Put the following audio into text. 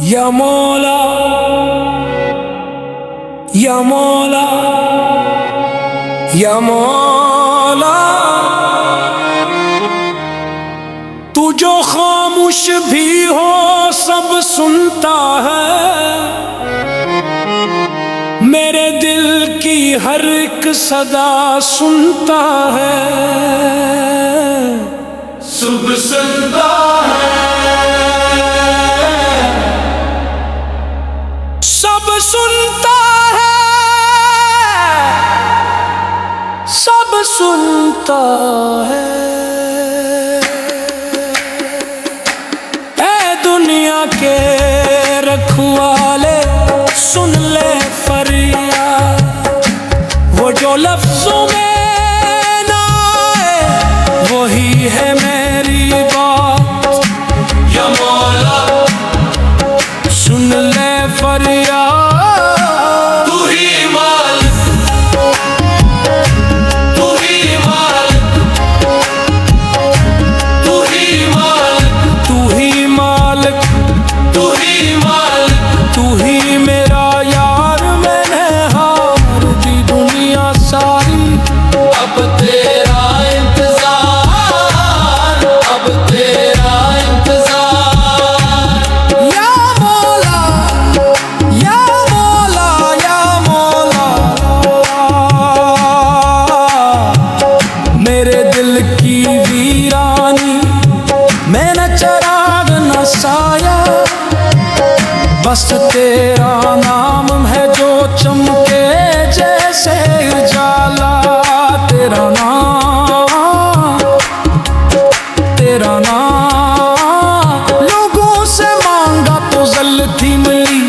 या मौला या मौला या मौला, तू जो खामोश भी हो सब सुनता है, मेरे दिल की हर एक सदा सुनता है, सब सुनता है, सब सुनता है, सब सुनता है। ऐ दुनिया के रखवाले सुन ले फरियाद, वो जो लफ्जों में ना आए वही है मेरी बात। या मौला सुन ले फरियाद, तू ही मालिक, तू ही मालिक, तू ही मालिक, तू ही मालिक, तू ही मालिक, तू ही मेरा यार, मैंने हार दी दुनिया सारी, अब तेरा इंतजार, अब तेरा इंतजार। या मौला या मौला या मौला, मेरे दिल की वीरानी में न चिराग न साया, बस तेरा नाम है जो चमके जैसे उजाला। तेरा नाम, तेरा नाम लोगों से मांगा तो जल्दी मिली,